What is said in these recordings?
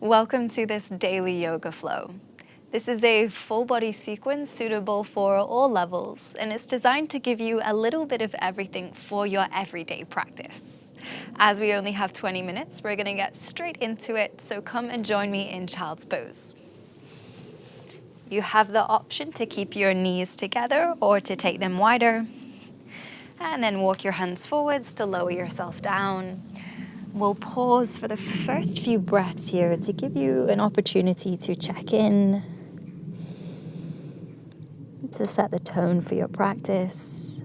Welcome to this daily yoga flow. This is a full body sequence suitable for all levels, and it's designed to give you a little bit of everything for your everyday practice. As we only have 20 minutes, we're going to get straight into it, so come and join me in child's pose. You have the option to keep your knees together or to take them wider, and then walk your hands forwards to lower yourself down. We'll pause for the first few breaths here to give you an opportunity to check in, to set the tone for your practice.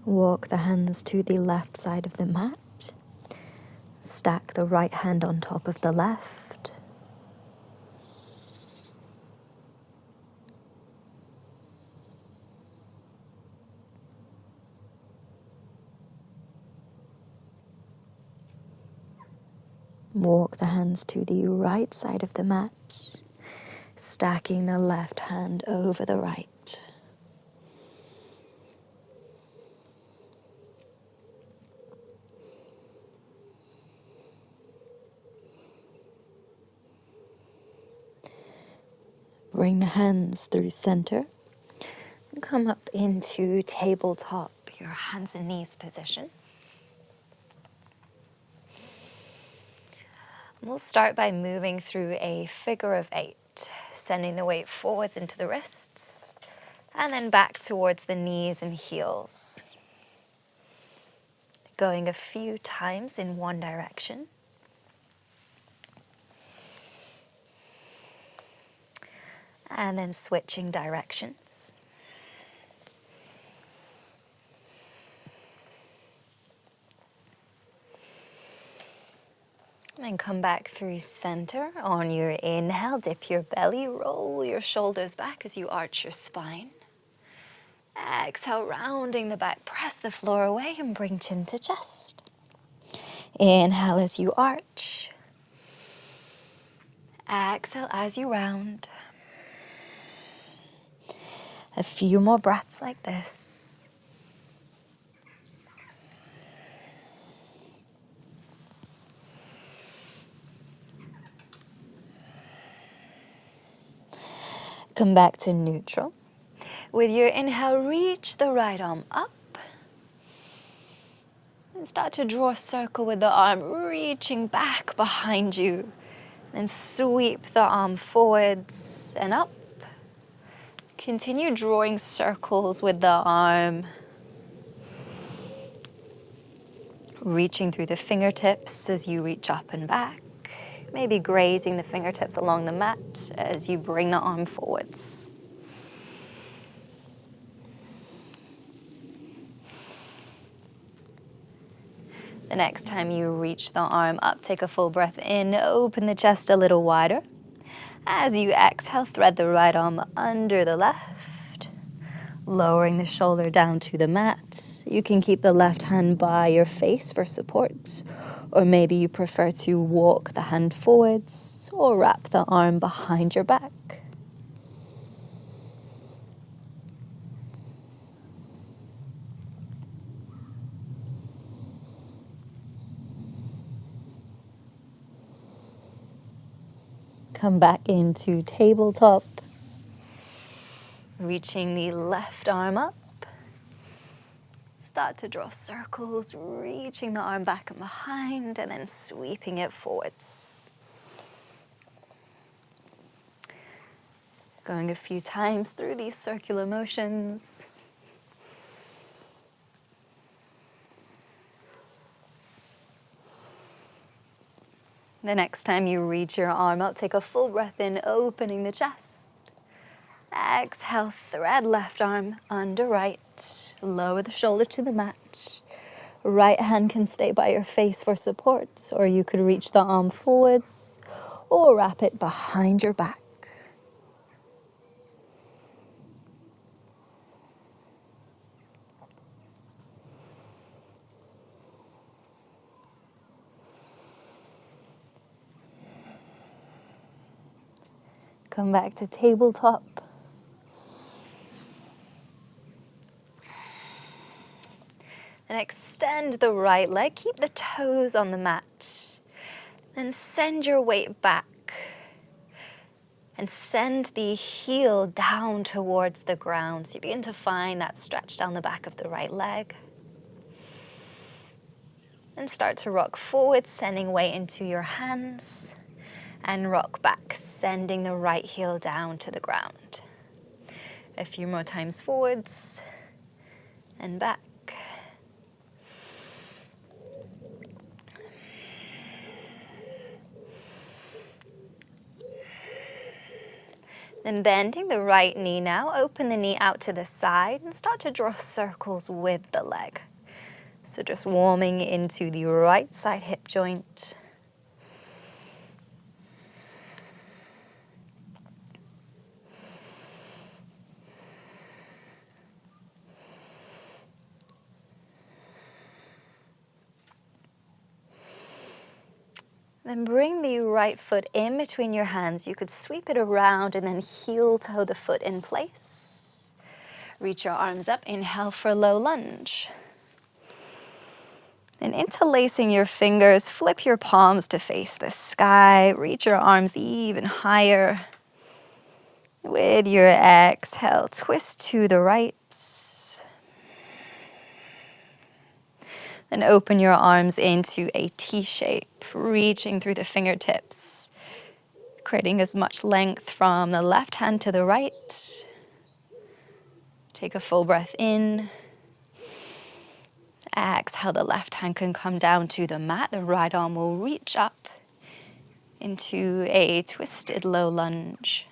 Walk the hands to the left side of the mat. Stack the right hand on top of the left. Walk the hands to the right side of the mat, stacking the left hand over the right. Bring the hands through center and come up into tabletop, your hands and knees position. We'll start by moving through a figure of 8, sending the weight forwards into the wrists and then back towards the knees and heels. Going a few times in one direction. And then switching directions. And then come back through center. On your inhale, dip your belly, roll your shoulders back as you arch your spine. Exhale, rounding the back, press the floor away and bring chin to chest. Inhale as you arch. Exhale as you round. A few more breaths like this. Come back to neutral. With your inhale, reach the right arm up. And start to draw a circle with the arm reaching back behind you. Then sweep the arm forwards and up. Continue drawing circles with the arm. Reaching through the fingertips as you reach up and back. Maybe grazing the fingertips along the mat as you bring the arm forwards. The next time you reach the arm up, take a full breath in, open the chest a little wider. As you exhale, thread the right arm under the left, lowering the shoulder down to the mat. You can keep the left hand by your face for support, or maybe you prefer to walk the hand forwards or wrap the arm behind your back. Come back into tabletop, reaching the left arm up. Start to draw circles, reaching the arm back and behind, and then sweeping it forwards. Going a few times through these circular motions. The next time you reach your arm up, take a full breath in, opening the chest. Exhale, thread left arm under right. Lower the shoulder to the mat. Right hand can stay by your face for support, or you could reach the arm forwards or wrap it behind your back. Come back to tabletop. Then extend the right leg. Keep the toes on the mat. Then send your weight back. And send the heel down towards the ground. So you begin to find that stretch down the back of the right leg. And start to rock forward, sending weight into your hands. And rock back, sending the right heel down to the ground. A few more times forwards and back. Then bending the right knee now, open the knee out to the side and start to draw circles with the leg. So just warming into the right side hip joint. Then bring the right foot in between your hands. You could sweep it around and then heel toe the foot in place. Reach your arms up, inhale for low lunge. Then interlacing your fingers, flip your palms to face the sky. Reach your arms even higher. With your exhale, twist to the right. Then open your arms into a T shape, reaching through the fingertips, creating as much length from the left hand to the right. Take a full breath in. Exhale, the left hand can come down to the mat. The right arm will reach up into a twisted low lunge.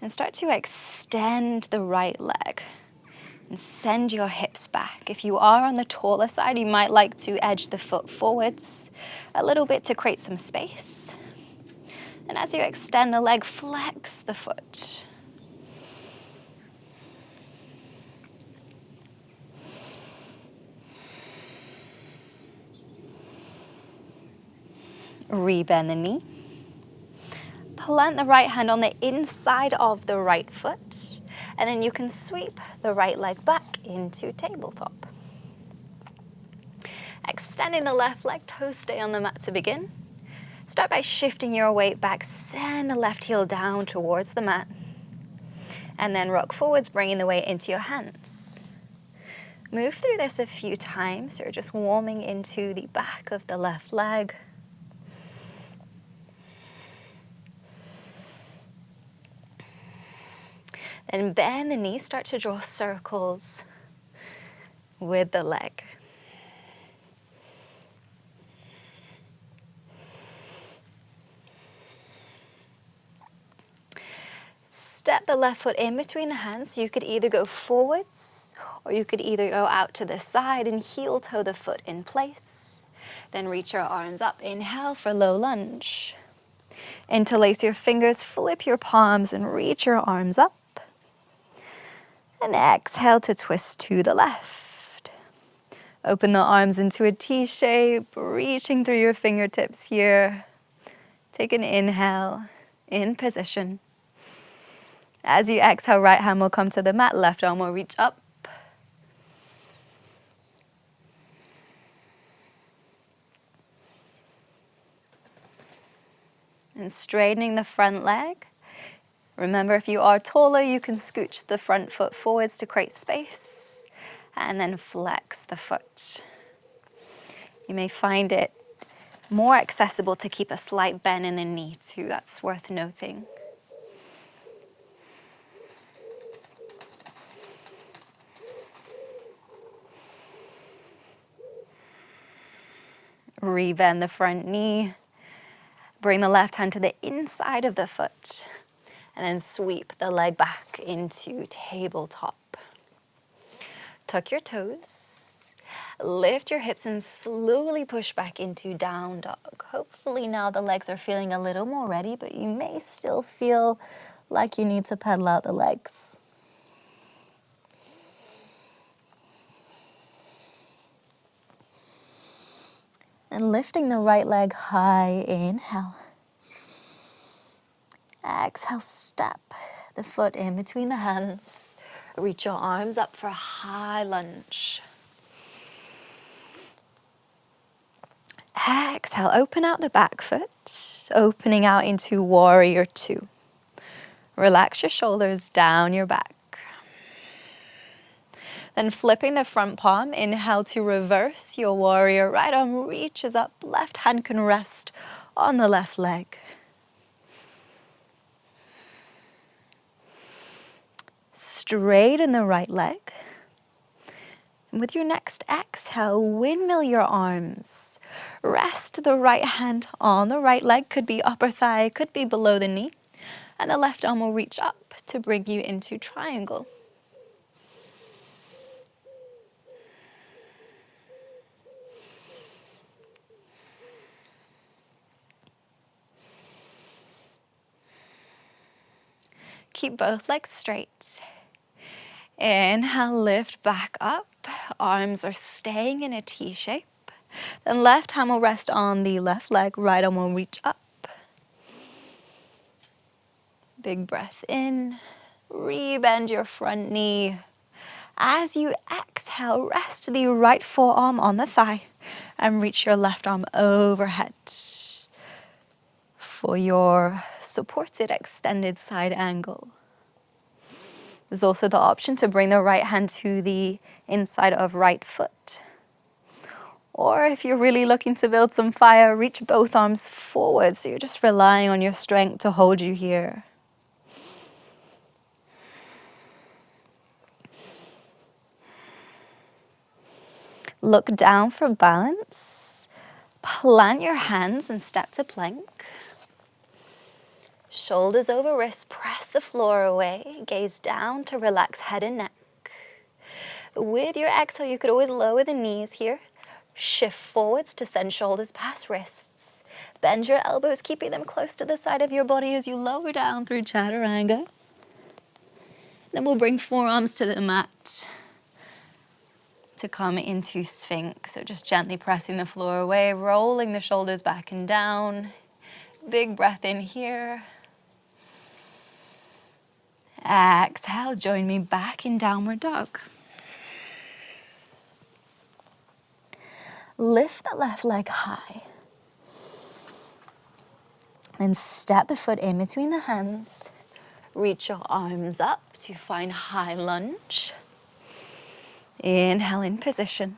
And start to extend the right leg and send your hips back. If you are on the taller side, you might like to edge the foot forwards a little bit to create some space. And as you extend the leg, flex the foot. Rebend the knee. Plant the right hand on the inside of the right foot, and then you can sweep the right leg back into tabletop. Extending the left leg, toes stay on the mat to begin. Start by shifting your weight back, send the left heel down towards the mat, and then rock forwards, bringing the weight into your hands. Move through this a few times, so you're just warming into the back of the left leg. Then bend the knee, start to draw circles with the leg. Step the left foot in between the hands. You could either go forwards or you could either go out to the side and heel toe the foot in place. Then reach your arms up. Inhale for low lunge. Interlace your fingers, flip your palms and reach your arms up. And exhale to twist to the left. Open the arms into a T shape, reaching through your fingertips here. Take an inhale, in position. As you exhale, right hand will come to the mat, left arm will reach up. And straightening the front leg. Remember, if you are taller, you can scooch the front foot forwards to create space and then flex the foot. You may find it more accessible to keep a slight bend in the knee too. That's worth noting. Rebend the front knee. Bring the left hand to the inside of the foot. And then sweep the leg back into tabletop. Tuck your toes. Lift your hips and slowly push back into down dog. Hopefully now the legs are feeling a little more ready, but you may still feel like you need to pedal out the legs. And lifting the right leg high, inhale. Exhale, step the foot in between the hands. Reach your arms up for a high lunge. Exhale, open out the back foot, opening out into warrior two. Relax your shoulders down your back. Then flipping the front palm, inhale to reverse your warrior. Right arm reaches up, left hand can rest on the left leg. Straighten the right leg. And with your next exhale, windmill your arms. Rest the right hand on the right leg, could be upper thigh, could be below the knee. And the left arm will reach up to bring you into triangle. Keep both legs straight. Inhale, lift back up. Arms are staying in a T shape. Then left hand will rest on the left leg, right arm will reach up. Big breath in. Rebend your front knee. As you exhale, rest the right forearm on the thigh and reach your left arm overhead for your supported extended side angle. There's also the option to bring the right hand to the inside of right foot. Or if you're really looking to build some fire, reach both arms forward so you're just relying on your strength to hold you here. Look down for balance. Plant your hands and step to plank. Shoulders over wrists, press the floor away. Gaze down to relax head and neck. With your exhale, you could always lower the knees here. Shift forwards to send shoulders past wrists. Bend your elbows, keeping them close to the side of your body as you lower down through chaturanga. Then we'll bring forearms to the mat to come into Sphinx. So just gently pressing the floor away, rolling the shoulders back and down. Big breath in here. Exhale, join me back in downward dog. Lift the left leg high. Then step the foot in between the hands. Reach your arms up to find high lunge. Inhale in position.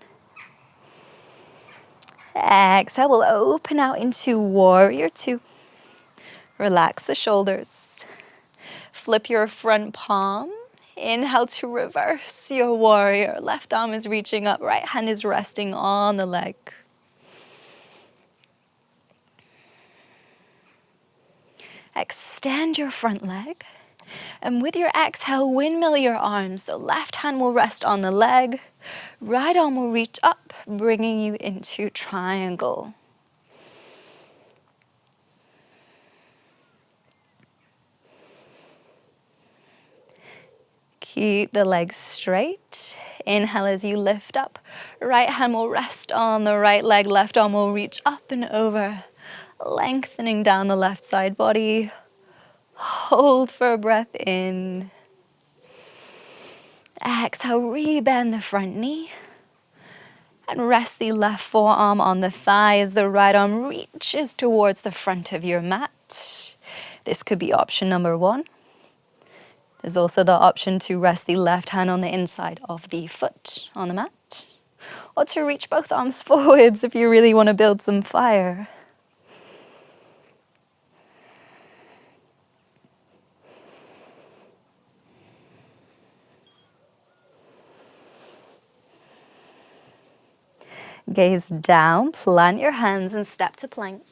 Exhale, we'll open out into warrior two. Relax the shoulders. Flip your front palm. Inhale to reverse your warrior. Left arm is reaching up, right hand is resting on the leg. Extend your front leg. And with your exhale, windmill your arms. So left hand will rest on the leg. Right arm will reach up, bringing you into triangle. Keep the legs straight. Inhale as you lift up. Right hand will rest on the right leg. Left arm will reach up and over, lengthening down the left side body. Hold for a breath in. Exhale, rebend the front knee. And rest the left forearm on the thigh as the right arm reaches towards the front of your mat. This could be option number one. There's also the option to rest the left hand on the inside of the foot on the mat. Or to reach both arms forwards if you really want to build some fire. Gaze down, plant your hands and step to plank.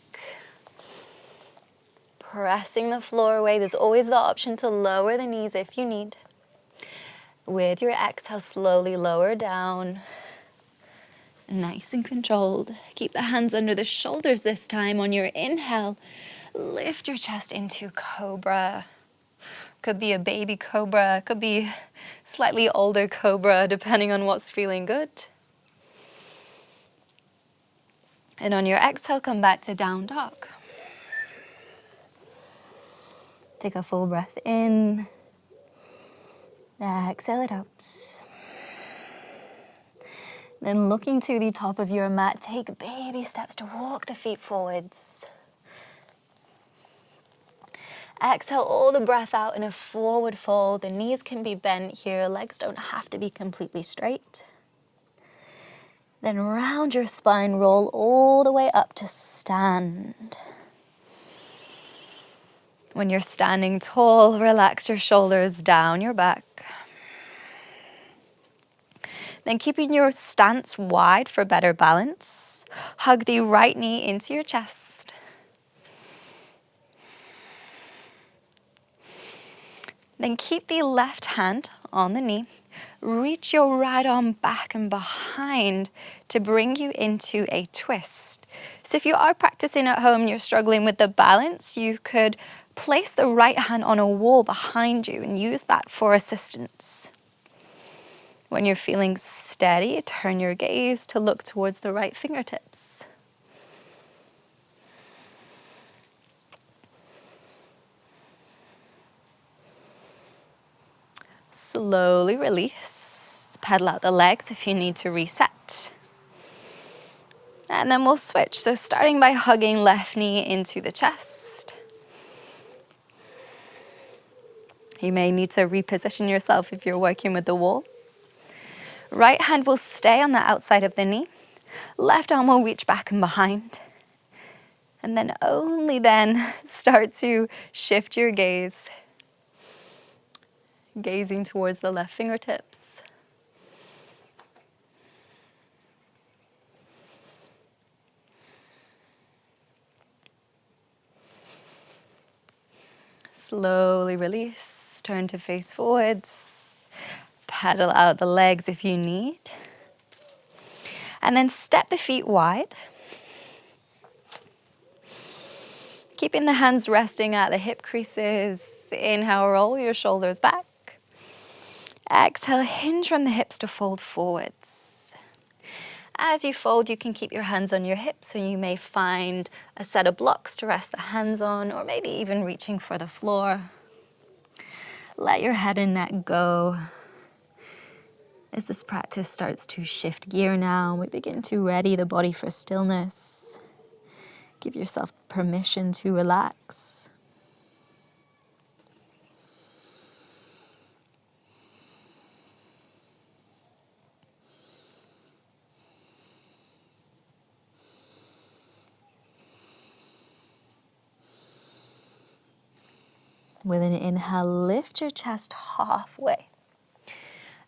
Pressing the floor away. There's always the option to lower the knees if you need. With your exhale, slowly lower down. Nice and controlled. Keep the hands under the shoulders this time. On your inhale, lift your chest into cobra. Could be a baby cobra, could be slightly older cobra, depending on what's feeling good. And on your exhale, come back to down dog. Take a full breath in. Exhale it out. Then looking to the top of your mat, take baby steps to walk the feet forwards. Exhale all the breath out in a forward fold. The knees can be bent here. Legs don't have to be completely straight. Then round your spine, roll all the way up to stand. When you're standing tall, relax your shoulders down your back. Then keeping your stance wide for better balance, hug the right knee into your chest. Then keep the left hand on the knee. Reach your right arm back and behind to bring you into a twist. So if you are practicing at home and you're struggling with the balance, you could place the right hand on a wall behind you and use that for assistance. When you're feeling steady, turn your gaze to look towards the right fingertips. Slowly release. Pedal out the legs if you need to reset. And then we'll switch. So starting by hugging left knee into the chest. You may need to reposition yourself if you're working with the wall. Right hand will stay on the outside of the knee. Left arm will reach back and behind. And then only then start to shift your gaze, gazing towards the left fingertips. Slowly release, turn to face forwards. Paddle out the legs if you need. And then step the feet wide. Keeping the hands resting at the hip creases. Inhale, roll your shoulders back. Exhale, hinge from the hips to fold forwards. As you fold, you can keep your hands on your hips, or you may find a set of blocks to rest the hands on, or maybe even reaching for the floor. Let your head and neck go. As this practice starts to shift gear now, we begin to ready the body for stillness. Give yourself permission to relax. With an inhale, lift your chest halfway.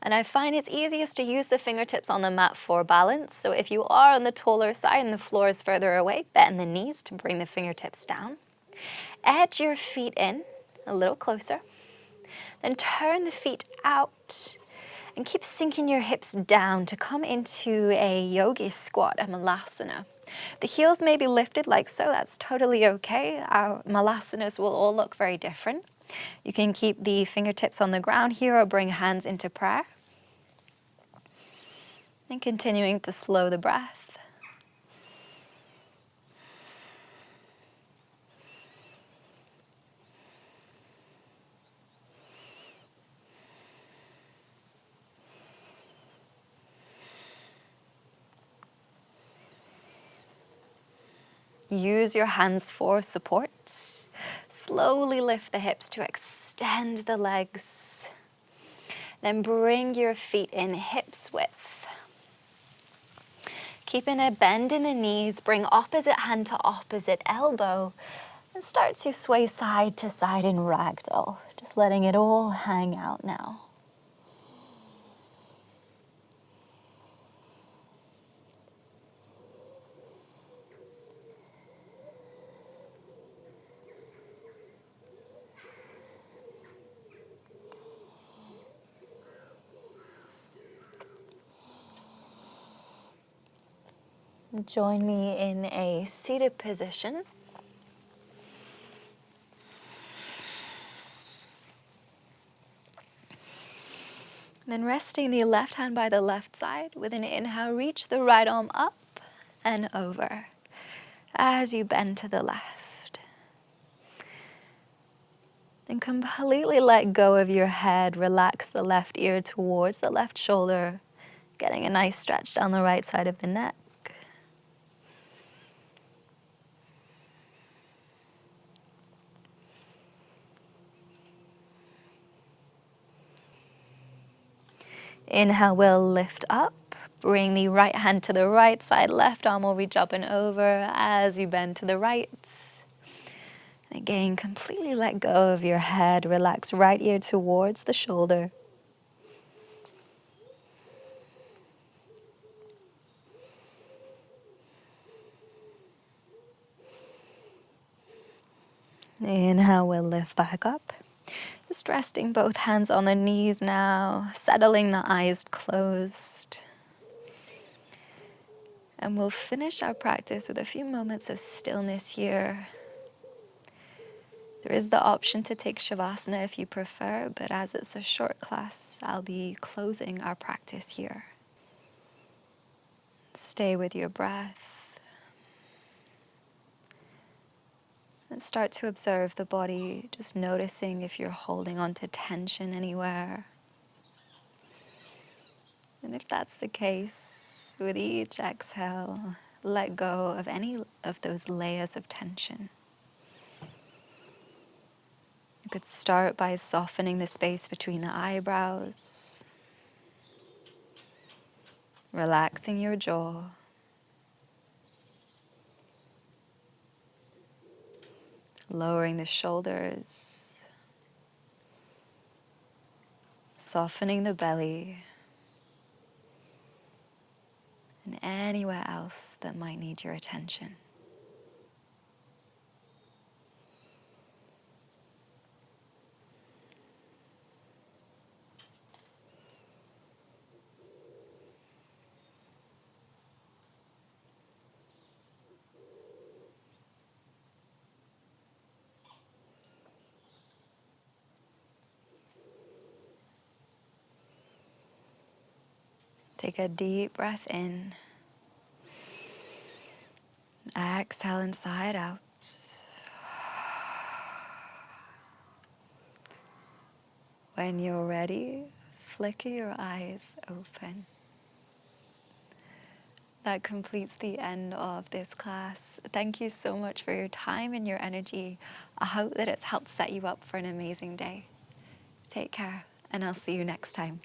And I find it's easiest to use the fingertips on the mat for balance. So if you are on the taller side and the floor is further away, bend the knees to bring the fingertips down. Edge your feet in a little closer. Then turn the feet out and keep sinking your hips down to come into a yogi squat, a malasana. The heels may be lifted like so, that's totally okay. Our malasanas will all look very different. You can keep the fingertips on the ground here or bring hands into prayer. And continuing to slow the breath. Use your hands for support. Slowly lift the hips to extend the legs. Then bring your feet in hips width. Keeping a bend in the knees, bring opposite hand to opposite elbow and start to sway side to side in ragdoll. Just letting it all hang out now. Join me in a seated position. Then resting the left hand by the left side. With an inhale, reach the right arm up and over. as you bend to the left. Then completely let go of your head. Relax the left ear towards the left shoulder, getting a nice stretch down the right side of the neck. Inhale, we'll lift up. Bring the right hand to the right side, left arm will reach up and over as you bend to the right. And again, completely let go of your head. Relax right ear towards the shoulder. Inhale, we'll lift back up. Just resting both hands on the knees now, settling the eyes closed. And we'll finish our practice with a few moments of stillness here. There is the option to take Shavasana if you prefer, but as it's a short class, I'll be closing our practice here. Stay with your breath. And start to observe the body, just noticing if you're holding on to tension anywhere. And if that's the case, with each exhale, let go of any of those layers of tension. You could start by softening the space between the eyebrows, relaxing your jaw, lowering the shoulders, softening the belly, and anywhere else that might need your attention. Take a deep breath in. Exhale inside out. When you're ready, flicker your eyes open. That completes the end of this class. Thank you so much for your time and your energy. I hope that it's helped set you up for an amazing day. Take care, and I'll see you next time.